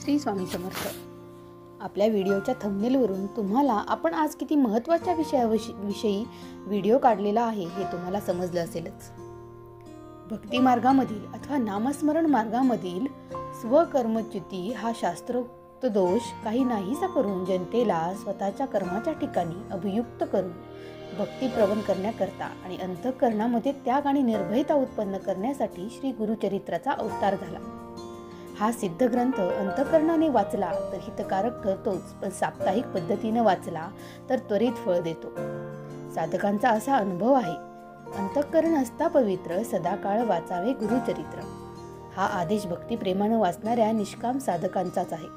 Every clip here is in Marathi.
श्री स्वामी समर्थ. आपल्या व्हिडिओच्या थंबनेलवरून तुम्हाला आपण आज किती महत्त्वाच्या विषयी व्हिडिओ काढलेला आहे हे तुम्हाला समजलं असेलच. भक्ती मार्गामधील अथवा नामस्मरण मार्गामधील स्वकर्मच्युती हा शास्त्रोक्त दोष काही नाहीसा करून जनतेला स्वतःच्या कर्माच्या ठिकाणी अभियुक्त करून भक्ती प्रवण करण्याकरता आणि अंतःकरणामध्ये त्याग आणि निर्भयता उत्पन्न करण्यासाठी श्री गुरुचरित्राचा अवतार झाला. हा सिद्ध ग्रंथ अंतःकरणाने वाचला तर हितकारक ठरतोच, पण साप्ताहिक पद्धतीने वाचला तर त्वरित फळ देतो. साधकांचा असा अनुभव आहे. अंतःकरण असता पवित्र सदाकाळ वाचावे गुरुचरित्र. हा आदेश भक्तिप्रेमाने वाचणाऱ्या निष्काम साधकांचाच आहे.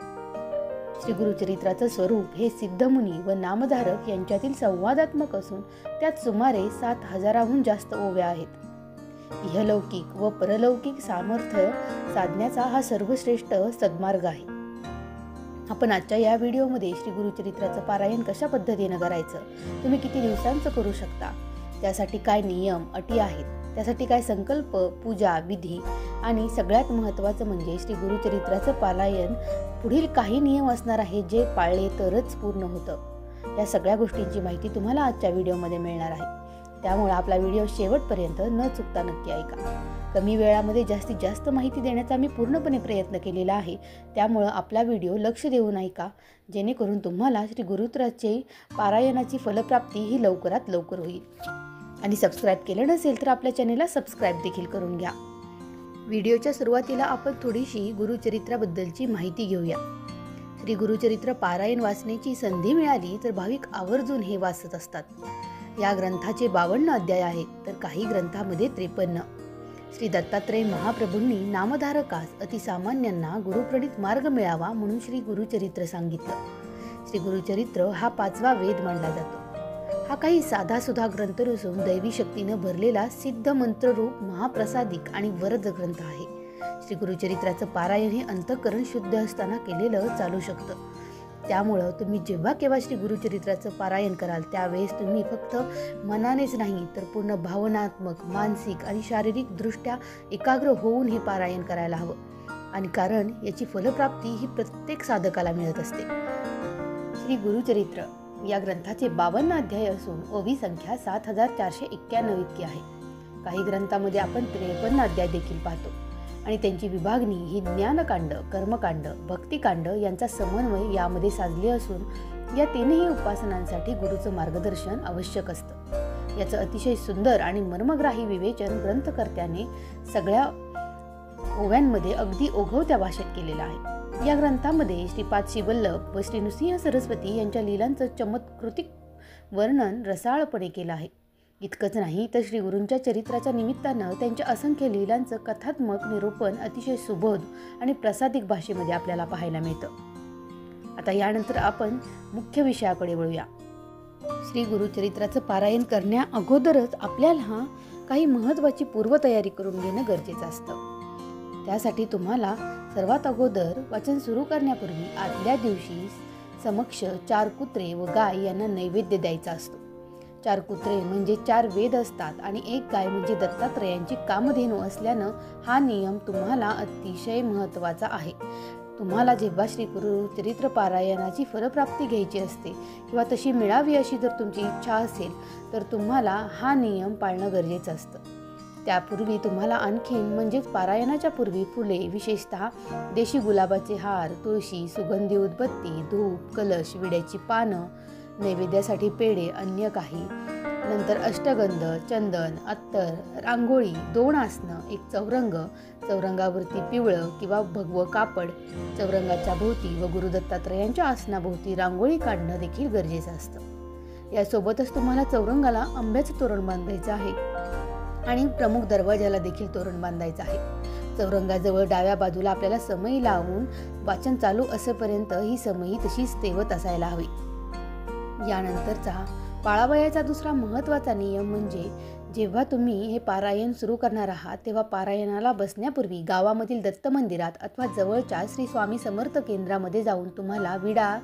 श्री गुरुचरित्राचं स्वरूप हे सिद्धमुनी व नामधारक यांच्यातील संवादात्मक असून त्यात सुमारे 7,000हून जास्त ओव्या आहेत. इहलौकिक व परलौकिक सामर्थ्य साधण्याचा हा सर्वश्रेष्ठ सद्मार्ग आहे. आपण आजच्या या व्हिडिओमध्ये श्री गुरुचरित्राचं पारायण कशा पद्धतीने करायचं, तुम्ही किती दिवसांचं करू शकता, त्यासाठी काय नियम अटी आहेत, त्यासाठी काय संकल्प, पूजा, विधी आणि सगळ्यात महत्त्वाचं म्हणजे श्री गुरुचरित्राचं पारायण पुढील काही नियम असणार आहेत जे पाळले तरच पूर्ण होतं. या सगळ्या गोष्टींची माहिती तुम्हाला आजच्या व्हिडिओमध्ये मिळणार आहे. त्यामुळे आपला व्हिडिओ शेवटपर्यंत न चुकता नक्की ऐका. कमी वेळामध्ये जास्तीत जास्त माहिती देण्याचा मी पूर्णपणे प्रयत्न केलेला आहे. त्यामुळे आपला व्हिडिओ लक्ष देऊन ऐका, जेणेकरून तुम्हाला श्री गुरुचरित्राचे पारायणाची फलप्राप्ती ही लवकरात लवकर होईल. आणि सबस्क्राईब केलं नसेल तर आपल्या चॅनेलला सबस्क्राईब देखील करून घ्या. व्हिडिओच्या सुरुवातीला आपण थोडीशी गुरुचरित्राबद्दलची माहिती घेऊया. श्री गुरुचरित्र पारायण वाचण्याची संधी मिळाली तर भाविक आवर्जून हे वाचत असतात. या ग्रंथाचे 52 अध्याय आहेत, तर काही ग्रंथामध्ये 53. श्री दत्तात्रय महाप्रभूंनी नामधारकास अतिसामान्यांना गुरुप्रणित मार्ग मिळावा म्हणून श्री गुरुचरित्र सांगितलं. श्री गुरुचरित्र हा 5वा वेद मानला जातो. हा काही साधासुधा ग्रंथ नसून दैवी शक्तीनं भरलेला सिद्ध मंत्ररूप महाप्रसादिक आणि वरद ग्रंथ आहे. श्री गुरुचरित्राचं पारायण हे अंतःकरण शुद्ध असताना केलेलं चालू शकतं. त्यामुळं तुम्ही जेव्हा केव्हा श्री गुरुचरित्राचं पारायण कराल त्यावेळेस तुम्ही फक्त मनानेच नाही तर पूर्ण भावनात्मक, मानसिक आणि शारीरिक दृष्ट्या एकाग्र होऊन हे पारायण करायला हवं. आणि कारण याची फलप्राप्ती ही प्रत्येक साधकाला मिळत असते. श्री गुरुचरित्र या ग्रंथाचे 52 अध्याय असून ओवी संख्या 7,491 इतकी आहे. काही ग्रंथामध्ये आपण 53 अध्याय देखील पाहतो आणि त्यांची विभागणी ही ज्ञानकांड, कर्मकांड, भक्तिकांड यांचा समन्वय यामध्ये साधले असून या तीनही उपासनांसाठी गुरुचं मार्गदर्शन आवश्यक असतं. याचं अतिशय सुंदर आणि मर्मग्राही विवेचन ग्रंथकर्त्याने सगळ्या ओव्यांमध्ये अगदी ओघवत्या भाषेत केलेलं आहे. या ग्रंथामध्ये श्रीपाद श्रीवल्लभ व श्री नृसिंह सरस्वती यांच्या लीलांचं चमत्कृतिक वर्णन रसाळपणे केलं आहे. इतकंच नाही तर श्री गुरूंच्या चरित्राच्या निमित्तानं त्यांच्या असंख्य लीलांचं कथात्मक निरूपण अतिशय सुबोध आणि प्रसादिक भाषेमध्ये आपल्याला पाहायला मिळतं. आता यानंतर आपण मुख्य विषयाकडे वळूया. श्री गुरुचरित्राचं पारायण करण्या अगोदरच आपल्याला काही महत्त्वाची पूर्वतयारी करून घेणं गरजेचं असतं. त्यासाठी तुम्हाला सर्वात अगोदर वाचन सुरू करण्यापूर्वी आदल्या दिवशी समक्ष 4 कुत्रे व गाय यांना नैवेद्य द्यायचा असतो. 4 कुत्रे म्हणजे 4 वेद असतात आणि 1 गाय म्हणजे दत्तात्रयांची कामधेनू असल्यानं हा नियम तुम्हाला अतिशय महत्त्वाचा आहे. तुम्हाला जेव्हा श्री गुरुचरित्र पारायणाची फलप्राप्ती घ्यायची असते किंवा तशी मिळावी अशी जर तुमची इच्छा असेल तर तुम्हाला हा नियम पाळणं गरजेचं असतं. त्यापूर्वी तुम्हाला आणखीन म्हणजेच पारायणाच्या पूर्वी फुले, विशेषतः देशी गुलाबाचे हार, तुळशी, सुगंधी उदबत्ती, धूप, कलश, विड्याची पानं, नैवेद्यासाठी पेढे, अन्य काही, नंतर अष्टगंध, चंदन, अत्तर, रांगोळी, 2 आसनं, 1 चौरंग, चौरंगावरती पिवळं किंवा भगवं कापड, चौरंगाच्या भोवती व गुरु दत्तात्रयांच्या आसनाभोवती रांगोळी काढणं देखील गरजेचं असतं. यासोबतच तुम्हाला चौरंगाला आंब्याचं तोरण बांधायचं आहे आणि प्रमुख दरवाजाला देखील तोरण बांधायचं आहे. चौरंगाजवळ डाव्या बाजूला आपल्याला समई लावून वाचन चालू असेपर्यंत ही समई तशीच तेवत असायला हवी. यानंतरचा पाळावयाचा दुसरा महत्त्वाचा नियम म्हणजे जेव्हा तुम्ही हे पारायण सुरू करणार आहात तेव्हा पारायणाला बसण्यापूर्वी गावामधील दत्त मंदिरात अथवा जवळच्या श्री स्वामी समर्थ केंद्रामध्ये जाऊन तुम्हाला विडा,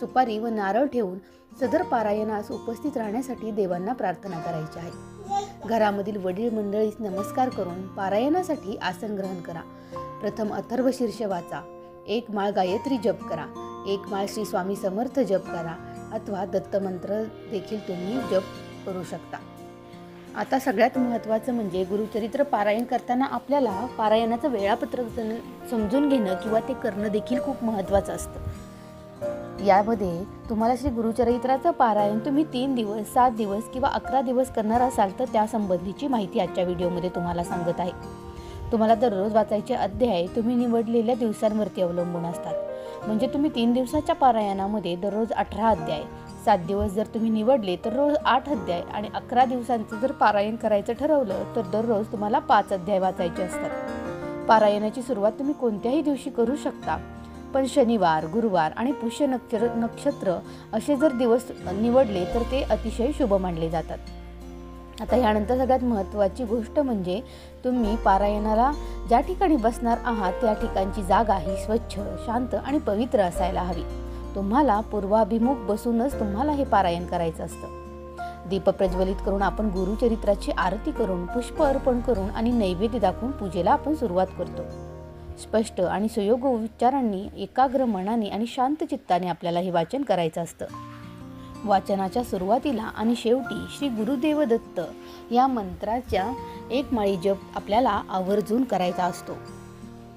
सुपारी व नारळ ठेवून सदर पारायणास उपस्थित राहण्यासाठी देवांना प्रार्थना करायची आहे. घरामधील वडील मंडळीस नमस्कार करून पारायणासाठी आसन ग्रहण करा. प्रथम अथर्व शीर्ष वाचा, एक माळ गायत्री जप करा, एक माळ श्री स्वामी समर्थ जप करा अथवा दत्तमंत्र देखील तुम्ही जप करू शकता. आता सगळ्यात महत्त्वाचं म्हणजे गुरुचरित्र पारायण करताना आपल्याला पारायणाचं वेळापत्रक समजून घेणं किंवा ते करणं देखील खूप महत्त्वाचं असतं. यामध्ये तुम्हाला श्री गुरुचरित्राचं पारायण तुम्ही 3 दिवस, 7 दिवस किंवा 11 दिवस करणार असाल तर त्यासंबंधीची माहिती आजच्या व्हिडिओमध्ये तुम्हाला सांगत आहे. तुम्हाला दररोज वाचायचे अध्याय तुम्ही निवडलेल्या दिवसांवरती अवलंबून असतात. म्हणजे तुम्ही 3 दिवसाच्या पारायणामध्ये दररोज 18 अध्याय, 7 दिवस जर तुम्ही निवडले तर रोज 8 अध्याय आणि 11 दिवसांचं जर पारायण करायचं ठरवलं तर दररोज तुम्हाला 5 अध्याय वाचायचे असतात. पारायणाची सुरुवात तुम्ही कोणत्याही दिवशी करू शकता, पण शनिवार, गुरुवार आणि पुष्य नक्षत्र असे जर दिवस निवडले तर ते अतिशय शुभ मानले जातात. आता यानंतर सगळ्यात महत्त्वाची गोष्ट म्हणजे तुम्ही पारायणाला ज्या ठिकाणी बसणार आहात त्या ठिकाणची जागा ही स्वच्छ, शांत आणि पवित्र असायला हवी. तुम्हाला पूर्वाभिमुख बसूनच तुम्हाला हे पारायण करायचं असतं. दीप प्रज्वलित करून आपण गुरुचरित्राची आरती करून, पुष्प अर्पण करून आणि नैवेद्य दाखवून पूजेला आपण सुरुवात करतो. स्पष्ट आणि सुयोग्य उच्चारांनी, एकाग्र मनाने आणि शांत चित्ताने आपल्याला हे वाचन करायचं असतं. वाचनाच्या सुरुवातीला आणि शेवटी श्री गुरुदेव दत्त या मंत्राच्या एक माळी जप आपल्याला आवर्जून करायचा असतो.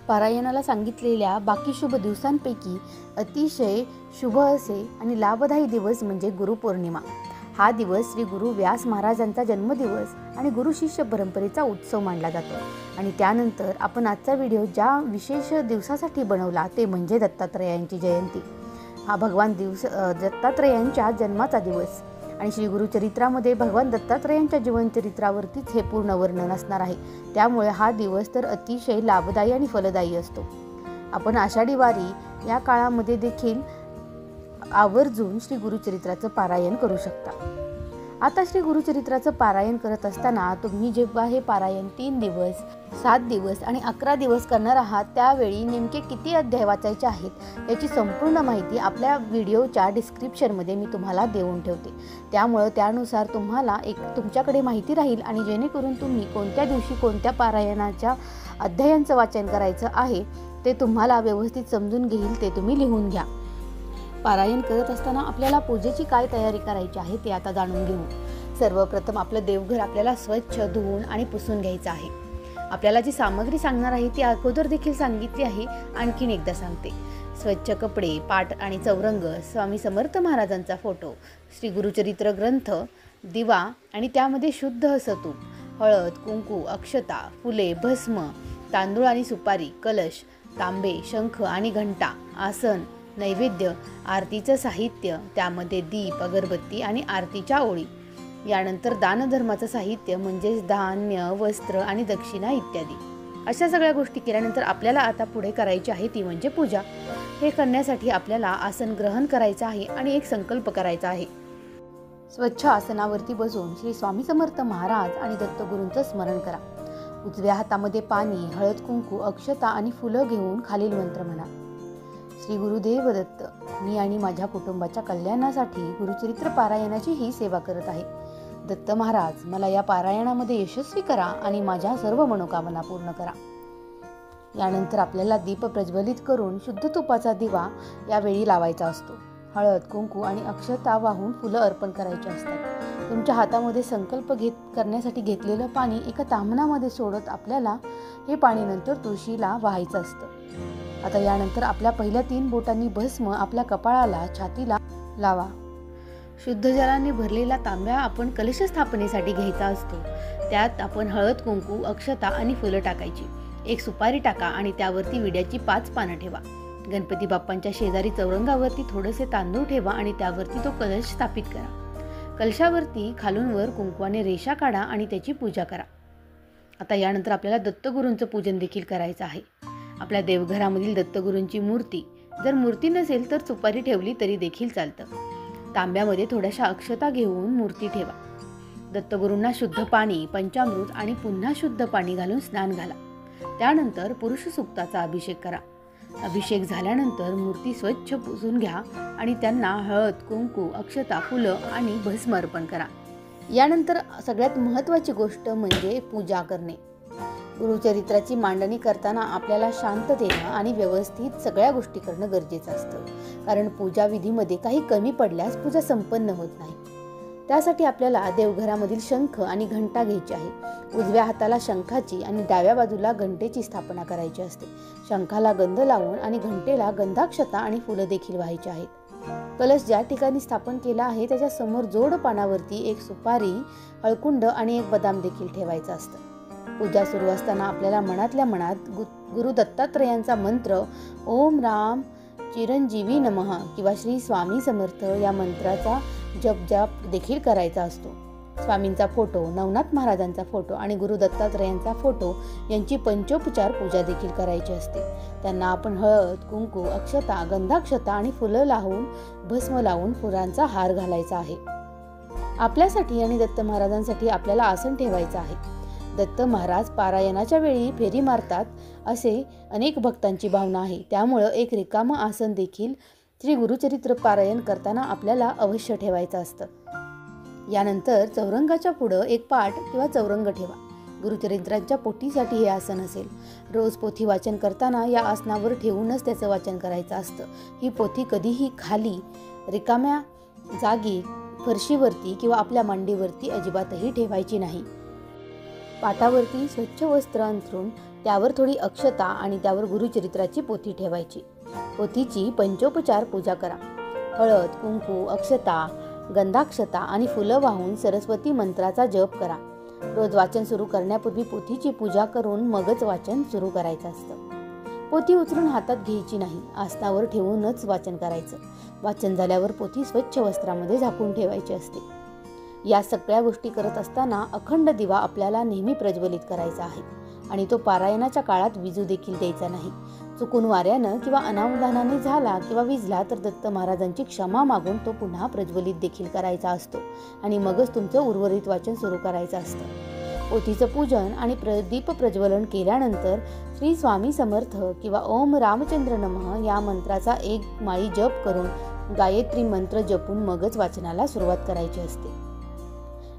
पारायणाला सांगितलेल्या बाकी शुभ दिवसांपैकी अतिशय शुभ असे आणि लाभदायी दिवस म्हणजे गुरुपौर्णिमा. हा दिवस श्री गुरु व्यास महाराजांचा जन्मदिवस आणि गुरु शिष्य परंपरेचा उत्सव मानला जातो. आणि त्यानंतर आपण आजचा व्हिडिओ ज्या विशेष दिवसासाठी बनवला ते म्हणजे दत्तात्रयांची जयंती. हा भगवान दत्तात्रयांच्या जन्माचा दिवस आणि श्री गुरुचरित्रामध्ये भगवान दत्तात्रयांच्या जीवनचरित्रावरतीच हे पूर्ण वर्णन असणार आहे. त्यामुळे हा दिवस तर अतिशय लाभदायी आणि फलदायी असतो. आपण आषाढी वारी या काळामध्ये देखील आवर्जून श्री गुरुचरित्राचं पारायण करू शकता. आता श्री गुरुचरित्राचं पारायण करत असताना तुम्ही जेव्हा हे पारायण 3 दिवस, 7 दिवस आणि 11 दिवस करणार आहात त्यावेळी नेमके किती अध्याय वाचायचे आहेत याची संपूर्ण माहिती आपल्या व्हिडिओच्या डिस्क्रिप्शनमध्ये मी तुम्हाला देऊन ठेवते. त्यामुळं त्यानुसार तुम्हाला तुमच्याकडे माहिती राहील आणि जेणेकरून तुम्ही कोणत्या दिवशी कोणत्या पारायणाच्या अध्यायांचं वाचन करायचं आहे ते तुम्हाला व्यवस्थित समजून घेईल ते तुम्ही लिहून घ्या. पारायण करत असताना आपल्याला पूजेची काय तयारी करायची आहे ते आता जाणून घेऊ. सर्वप्रथम आपलं देवघर आपल्याला स्वच्छ धुवून आणि पुसून घ्यायचं आहे. आपल्याला जी सामग्री सांगणार आहे ती अगोदर देखील सांगितली आहे, आणखीन एकदा सांगते. स्वच्छ कपडे, पाट आणि चौरंग, स्वामी समर्थ महाराजांचा फोटो, श्री गुरुचरित्र ग्रंथ, दिवा आणि त्यामध्ये शुद्ध असं तूप, हळद, कुंकू, अक्षता, फुले, भस्म, तांदूळ आणि सुपारी, कलश, तांबे, शंख आणि घंटा, आसन, नैवेद्य, आरतीचं साहित्य, त्यामध्ये दीप, अगरबत्ती आणि आरतीच्या ओळी. यानंतर दानधर्माचं साहित्य म्हणजेच धान्य, वस्त्र आणि दक्षिणा इत्यादी. अशा सगळ्या गोष्टी केल्यानंतर आपल्याला आता पुढे करायची आहे ती म्हणजे पूजा. हे करण्यासाठी आपल्याला आसन ग्रहण करायचं आहे आणि एक संकल्प करायचा आहे. स्वच्छ आसनावरती बसून श्री स्वामी समर्थ महाराज आणि दत्तगुरूंचं स्मरण करा. उजव्या हातामध्ये पाणी, हळद, कुंकू, अक्षता आणि फुलं घेऊन खालील मंत्र म्हणा. श्री गुरुदेव दत्त, मी आणि माझ्या कुटुंबाच्या कल्याणासाठी गुरुचरित्र पारायणाची ही सेवा करत आहे. दत्त महाराज, मला या पारायणामध्ये यशस्वी करा आणि माझ्या सर्व मनोकामना पूर्ण करा. यानंतर आपल्याला दीप प्रज्वलित करून शुद्ध तुपाचा दिवा यावेळी लावायचा असतो. हळद, कुंकू आणि अक्षता वाहून फुलं अर्पण करायची असतात. तुमच्या हातामध्ये संकल्प करण्यासाठी घेतलेलं पाणी एका ताम्हणामध्ये सोडत आपल्याला हे पाणी नंतर तुळशीला वाहायचं असतं. आता यानंतर आपल्या पहिल्या 3 बोटांनी भस्म आपल्या कपाळाला, छातीला लावा. शुद्ध जलाने भरलेला तांब्या आपण कलश स्थापनेसाठी घ्यायचा असतो. त्यात आपण हळद, कुंकू, अक्षता आणि फुलं टाकायची. एक सुपारी टाका आणि त्यावरती विड्याची 5 पानं ठेवा. गणपती बाप्पांच्या शेजारी चौरंगावरती थोडेसे तांदूळ ठेवा आणि त्यावरती तो कलश स्थापित करा. कलशावरती खालून वर कुंकवाने रेषा काढा आणि त्याची पूजा करा. आता यानंतर आपल्याला दत्तगुरूंचं पूजन देखील करायचं आहे. आपल्या देवघरामधील दत्तगुरूंची मूर्ती, जर मूर्ती नसेल तर सुपारी ठेवली तरी देखील चालतं. तांब्यामध्ये थोड्याशा अक्षता घेऊन मूर्ती ठेवा. दत्तगुरूंना शुद्ध पाणी, पंचामृत आणि पुन्हा शुद्ध पाणी घालून स्नान घाला. त्यानंतर पुरुष सूक्ताचा अभिषेक करा. अभिषेक झाल्यानंतर मूर्ती स्वच्छ पुसून घ्या आणि त्यांना हळद, कुंकू, अक्षता, फुलं आणि भस्म अर्पण करा. यानंतर सगळ्यात महत्त्वाची गोष्ट म्हणजे पूजा करणे. गुरुचरित्राची मांडणी करताना आपल्याला शांततेनं आणि व्यवस्थित सगळ्या गोष्टी करणं गरजेचं असतं, कारण पूजा विधीमध्ये काही कमी पडल्यास पूजा संपन्न होत नाही. त्यासाठी आपल्याला देवघरामधील शंख आणि घंटा घ्यायची आहे. उजव्या हाताला शंखाची आणि डाव्या बाजूला घंटेची स्थापना करायची असते. शंखाला गंध लावून आणि घंटेला गंधाक्षता आणि फुलं देखील व्हायची आहेत. कलश ज्या ठिकाणी स्थापन केला आहे त्याच्या समोर जोड पानावरती एक सुपारी, हळकुंड आणि एक बदाम देखील ठेवायचं असतं. पूजा सुरू असताना आपल्याला मनातल्या मनात गुरु दत्तात्रयांचा मंत्र ओम राम चिरंजीवी नमः किंवा श्री स्वामी समर्थ या मंत्राचा जप देखील करायचा असतो. स्वामींचा फोटो, नवनाथ महाराजांचा फोटो आणि गुरु दत्तात्रयांचा फोटो यांची पंचोपचार पूजा देखील करायची असते. त्यांना आपण हळद, कुंकू, अक्षता, गंधाक्षता आणि फुलं लावून भस्म लावून फुलांचा हार घालायचा आहे. आपल्यासाठी आणि दत्त महाराजांसाठी आपल्याला आसन ठेवायचं आहे. दत्त महाराज पारायणाच्या वेळी फेरी मारतात असे अनेक भक्तांची भावना आहे. त्यामुळं एक रिकामं आसन देखील श्री गुरुचरित्र पारायण करताना आपल्याला अवश्य ठेवायचं असतं. यानंतर चौरंगाच्या पुढं एक पाट किंवा चौरंग ठेवा. गुरुचरित्रांच्या पोथीसाठी हे आसन असेल. रोज पोथी वाचन करताना या आसनावर ठेवूनच त्याचं वाचन करायचं असतं. ही पोथी कधीही खाली, रिकाम्या जागी, फरशीवरती किंवा आपल्या मांडीवरती अजिबातही ठेवायची नाही. पाटावरती स्वच्छ वस्त्र अंथरून त्यावर थोडी अक्षता आणि त्यावर गुरुचरित्राची पोथी ठेवायची. पोथीची पंचोपचार पूजा करा. हळद, कुंकू, अक्षता, गंधाक्षता आणि फुलं वाहून सरस्वती मंत्राचा जप करा. रोज वाचन सुरू करण्यापूर्वी पोथीची पूजा करून मगच वाचन सुरू करायचं असतं. पोथी उचलून हातात घ्यायची नाही, आसनावर ठेवूनच वाचन करायचं. वाचन झाल्यावर पोथी स्वच्छ वस्त्रामध्ये झाकून ठेवायची असते. या सगळ्या गोष्टी करत असताना अखंड दिवा आपल्याला नेहमी प्रज्वलित करायचा आहे आणि तो पारायणाच्या काळात विजू देखील द्यायचा नाही. चुकून वाऱ्यानं किंवा अनावधानाने झाला किंवा विझला तर दत्त महाराजांची क्षमा मागून तो पुन्हा प्रज्वलित देखील करायचा असतो आणि मगच तुमचं उर्वरित वाचन सुरू करायचं असतं. पोथीचं पूजन आणि दीप प्रज्वलन केल्यानंतर श्री स्वामी समर्थ किंवा ओम रामचंद्र नमः या मंत्राचा एक माळी जप करून गायत्री मंत्र जपून मगच वाचनाला सुरुवात करायची असते.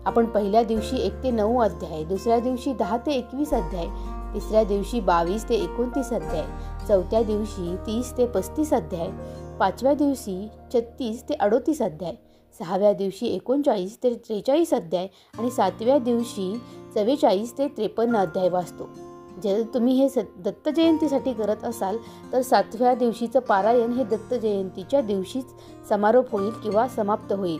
आपण पहिल्या दिवशी 1 ते 9 अध्याय, दुसऱ्या दिवशी 10 ते 21 अध्याय, तिसऱ्या दिवशी 22 ते 29 अध्याय, चौथ्या दिवशी 30 ते 35 अध्याय, पाचव्या दिवशी 36 ते 38 अध्याय, सहाव्या दिवशी 39 ते 43 अध्याय आणि सातव्या दिवशी 44 ते 53 अध्याय वाचतो. जर तुम्ही हे दत्त जयंतीसाठी करत असाल तर 7व्या दिवशीचं पारायण हे दत्त जयंतीच्या दिवशीच समारोप होईल किंवा समाप्त होईल.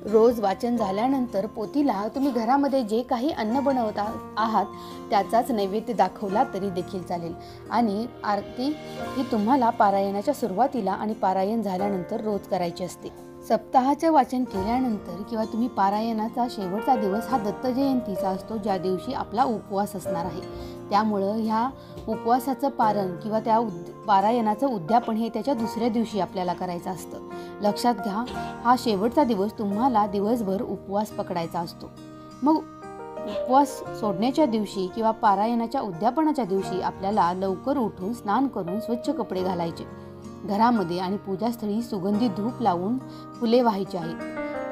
रोज वाचन झाल्यानंतर पोथीला तुम्ही घरामध्ये जे काही अन्न बनवत आहात त्याचाच नैवेद्य दाखवला तरी देखील चालेल आणि आरती ही तुम्हाला पारायणाच्या सुरुवातीला आणि पारायण झाल्यानंतर रोज करायची असते. सप्ताहाचं वाचन केल्यानंतर किंवा तुम्ही पारायणाचा शेवटचा दिवस हा दत्त जयंतीचा असतो, ज्या दिवशी आपला उपवास असणार आहे. त्यामुळं ह्या उपवासाचं पारण किंवा त्या पारायणाचं उद्यापन हे त्याच्या दुसऱ्या दिवशी आपल्याला करायचं असतं. लक्षात घ्या, हा शेवटचा दिवस तुम्हाला दिवसभर उपवास पकडायचा असतो. मग उपवास सोडण्याच्या दिवशी किंवा पारायणाच्या उद्यापनाच्या दिवशी आपल्याला लवकर उठून स्नान करून स्वच्छ कपडे घालायचे. घरामध्ये आणि पूजास्थळी सुगंधी धूप लावून फुले व्हायची आहेत.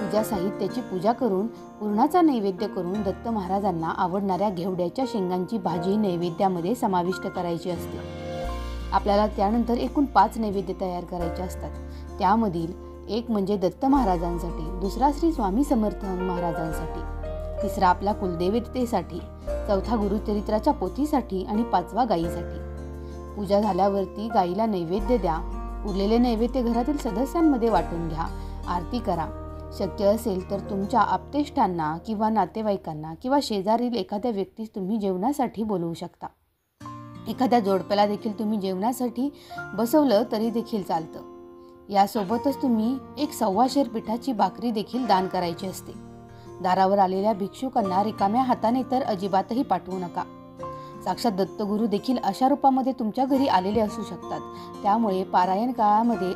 पूजा साहित्याची पूजा करून पुरणाचा नैवेद्य करून दत्त महाराजांना आवडणाऱ्या घेवड्याच्या शेंगांची भाजी नैवेद्यामध्ये समाविष्ट करायची असते. आपल्याला त्यानंतर एकूण 5 नैवेद्य तयार करायचे असतात. त्यामधील एक म्हणजे दत्त महाराजांसाठी, दुसरा श्री स्वामी समर्थ महाराजांसाठी, तिसरा आपल्या कुलदेवतेसाठी, चौथा गुरुचरित्राच्या पोथीसाठी आणि 5वा गायीसाठी. पूजा झाल्यावरती गायीला नैवेद्य द्या. उरलेले नैवेद्य घरातील सदस्यांमध्ये वाटून घ्या. आरती करा. शक्य असेल तर तुमच्या आप्तेष्टांना किंवा नातेवाईकांना किंवा शेजारील एखाद्या व्यक्तीस तुम्ही जेवणासाठी बोलवू शकता. एखाद्या जोडप्याला देखील तुम्ही जेवणासाठी बसवलं तरी देखील चालतं. यासोबतच तुम्ही एक 1.25 पिठाची भाकरी देखील दान करायची असते. दारावर आलेल्या भिक्षुकांना रिकाम्या हाताने तर अजिबातही पाठवू नका. साक्षात दत्तगुरू देखील अशा रूपामध्ये तुमच्या घरी आलेले असू शकतात. त्यामुळे पारायण काळामध्ये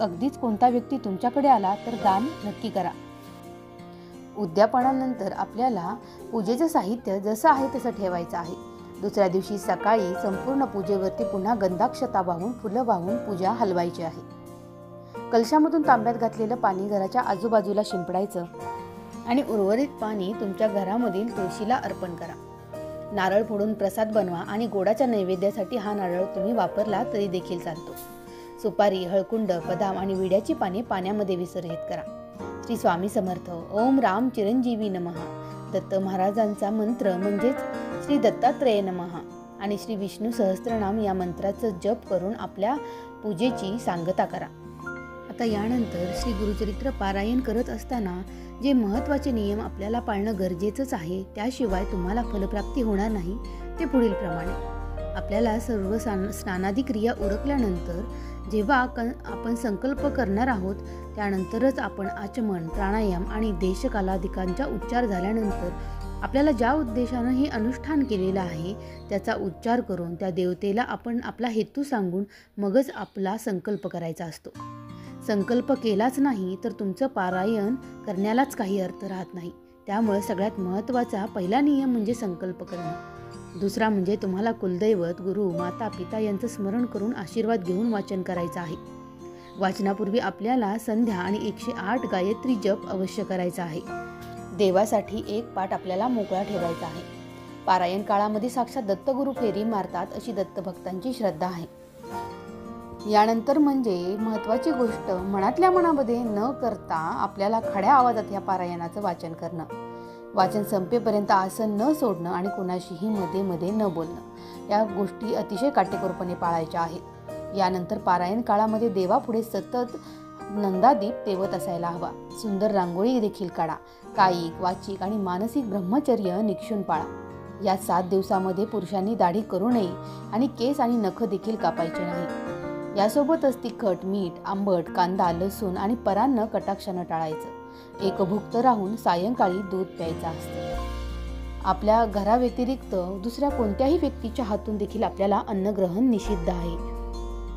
अगदीच कोणता व्यक्ती तुमच्याकडे आला तर दान नक्की करा. उद्यापनानंतर आपल्याला पूजेचं साहित्य जसं आहे तसं ठेवायचं आहे. दुसऱ्या दिवशी सकाळी संपूर्ण पूजेवरती पुन्हा गंधाक्षता वाहून फुलं वाहून पूजा हलवायची आहे. कलशामधून तांब्यात घातलेलं पाणी घराच्या आजूबाजूला शिंपडायचं आणि उर्वरित पाणी तुमच्या घरामधील तुळशीला अर्पण करा. नारळ फोडून प्रसाद बनवा आणि गोडाच्या नैवेद्यासाठी हा नारळ तुम्ही वापरला तरी देखील चालतो. सुपारी, हळकुंड, बदाम आणि विड्याची पाने पाण्यामध्ये विसर्जित करा. श्री स्वामी समर्थ. ओम राम चिरंजीवी नमः. दत्त महाराजांचा मंत्र म्हणजेच श्री दत्तात्रेय नमः आणि श्री विष्णू सहस्त्रनाम या मंत्राचं जप करून आपल्या पूजेची सांगता करा. आता यानंतर श्री गुरुचरित्र पारायण करत असताना जे महत्त्वाचे नियम आपल्याला पाळणं गरजेचंच आहे, त्याशिवाय तुम्हाला फलप्राप्ती होणार नाही, ते पुढील प्रमाणे. आपल्याला सर्व स्नानादी क्रिया उरकल्यानंतर जेव्हा आपण संकल्प करणार आहोत त्यानंतरच आपण आचमन, प्राणायाम आणि देशकालाधिकांचा उच्चार झाल्यानंतर आपल्याला ज्या उद्देशानं हे अनुष्ठान केलेलं आहे त्याचा उच्चार करून त्या देवतेला आपण आपला हेतू सांगून मगच आपला संकल्प करायचा असतो. संकल्प केलाच नाही तर तुमचं पारायण करण्यालाच काही अर्थ राहत नाही. त्यामुळे सगळ्यात महत्त्वाचा पहिला नियम म्हणजे संकल्प करणं. दुसरा म्हणजे तुम्हाला कुलदैवत, गुरु, माता, पिता यांचं स्मरण करून आशीर्वाद घेऊन वाचन करायचं आहे. वाचनापूर्वी आपल्याला संध्या आणि 108 गायत्री जप अवश्य करायचा आहे. देवासाठी एक पाठ आपल्याला मोकळा ठेवायचा आहे. पारायण काळामध्ये साक्षात दत्तगुरु फेरी मारतात अशी दत्तभक्तांची श्रद्धा आहे. यानंतर म्हणजे महत्त्वाची गोष्ट, मनातल्या मनामध्ये न करता आपल्याला खड्या आवाजात या पारायणाचं वाचन करणं. वाचन संपेपर्यंत आसन न सोडणं आणि कुणाशीही मध्ये मध्ये न बोलणं, या गोष्टी अतिशय काटेकोरपणे पाळायच्या आहेत. यानंतर पारायण काळामध्ये देवापुढे सतत नंदादीप तेवत असायला हवा. सुंदर रांगोळी देखील काढा. कायिक, वाचिक आणि मानसिक ब्रह्मचर्य निक्षून पाळा. या 7 दिवसामध्ये पुरुषांनी दाढी करू नये आणि केस आणि नख देखील कापायचे नाही. यासोबतच तिखट, मीठ, आंबट, कांदा, लसूण आणि परान्न कटाक्षानं टाळायचं. एकभुक्त राहून सायंकाळी दूध प्यायचं असतं. आपल्या घराव्यतिरिक्त दुसऱ्या कोणत्याही व्यक्तीच्या हातून देखील आपल्याला अन्नग्रहण निषिद्ध आहे.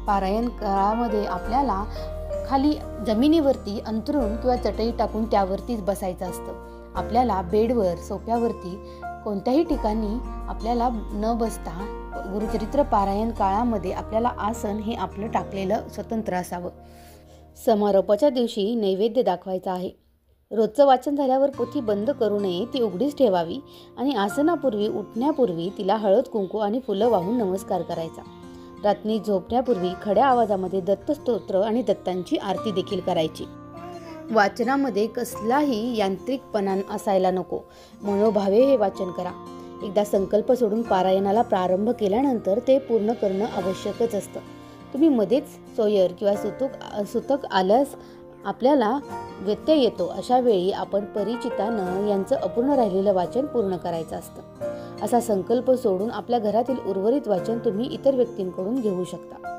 पारायण काळामध्ये आपल्याला खाली जमिनीवरती अंथरूण किंवा चटई टाकून त्यावरतीच बसायचं असतं. आपल्याला बेडवर, सोफ्यावरती कोणत्याही ठिकाणी आपल्याला न बसता गुरुचरित्र पारायण काळामध्ये आपल्याला आसन हे आपलं टाकलेलं स्वतंत्र असावं. समारोपाच्या दिवशी नैवेद्य दाखवायचा आहे. रोजचं वाचन झाल्यावर पोथी बंद करू नये, ती उघडीच ठेवावी आणि आसनापूर्वी उठण्यापूर्वी तिला हळद, कुंकू आणि फुलं वाहून नमस्कार करायचा. रात्री झोपण्यापूर्वी खड्या आवाजामध्ये दत्तस्तोत्र आणि दत्तांची आरती देखील करायची. वाचनामध्ये कसलाही यांत्रिकपणा असायला नको. मनोभावे हे वाचन करा. एकदा संकल्प सोडून पारायणाला केल्यानंतर ते पूर्ण करणं आवश्यकच असतं. तुम्ही मध्येच सोयर किंवा सुतक आल्यास आपल्याला व्यत्यय येतो. अशा वेळी आपण परिचितानं यांचं अपूर्ण राहिलेलं वाचन पूर्ण करायचं असतं. असा संकल्प सोडून आपल्या घरातील उर्वरित वाचन तुम्ही इतर व्यक्तींकडून घेऊ शकता.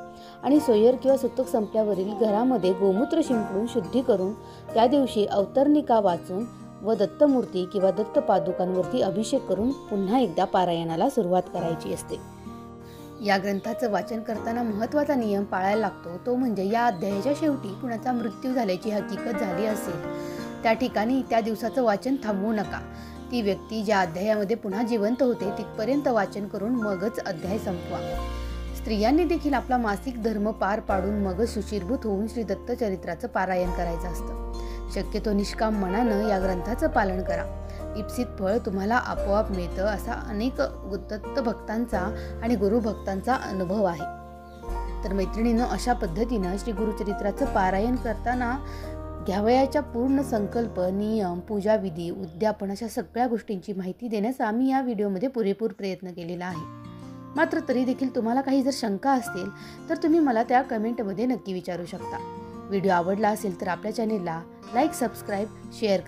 आणि सोयर किंवा सुतक संपल्यावरील घरामध्ये गोमूत्र शिंपडून शुद्धी करून त्या दिवशी अवतरणिका वाचून व दत्तमूर्ती किंवा दत्त पादुकांवरती अभिषेक करून पुन्हा एकदा पारायणाला सुरुवात करायची असते. या ग्रंथाचं वाचन करताना महत्त्वाचा नियम पाळायला लागतो, तो म्हणजे या अध्यायाच्या शेवटी कुणाचा मृत्यू झाल्याची हकीकत झाली असेल त्या ठिकाणी त्या दिवसाचं वाचन थांबवू नका. ती व्यक्ती ज्या अध्यायामध्ये पुन्हा जिवंत होते तिथपर्यंत वाचन करून मगच अध्याय संपवा. स्त्रियांनी देखील आपला मासिक धर्म पार पाडून मगच सुशीर्भूत होऊन श्री दत्तचरित्राचं पारायण करायचं असतं. शक्यतो निष्काम मनानं या ग्रंथाचं पालन करा. इप्सित फळ तुम्हाला आपोआप मिळतं असा अनेक दत्त भक्तांचा आणि गुरुभक्तांचा अनुभव आहे. तर मैत्रिणींनो, अशा पद्धतीनं श्री गुरुचरित्राचं पारायण करताना घ्यावयाच्या पूर्ण संकल्प, नियम, पूजाविधी, उद्यापन अशा सगळ्या गोष्टींची माहिती देण्याचा आम्ही या व्हिडिओमध्ये पुरेपूर प्रयत्न केलेला आहे. मात्र तरी देखील तुम्हाला काही जर शंका असतील तर तुम्ही मला त्या कमेंटमध्ये नक्की विचारू शकता. व्हिडिओ आवडला असेल तर आपल्या चॅनेलला लाईक, सबस्क्राईब, शेअर करा.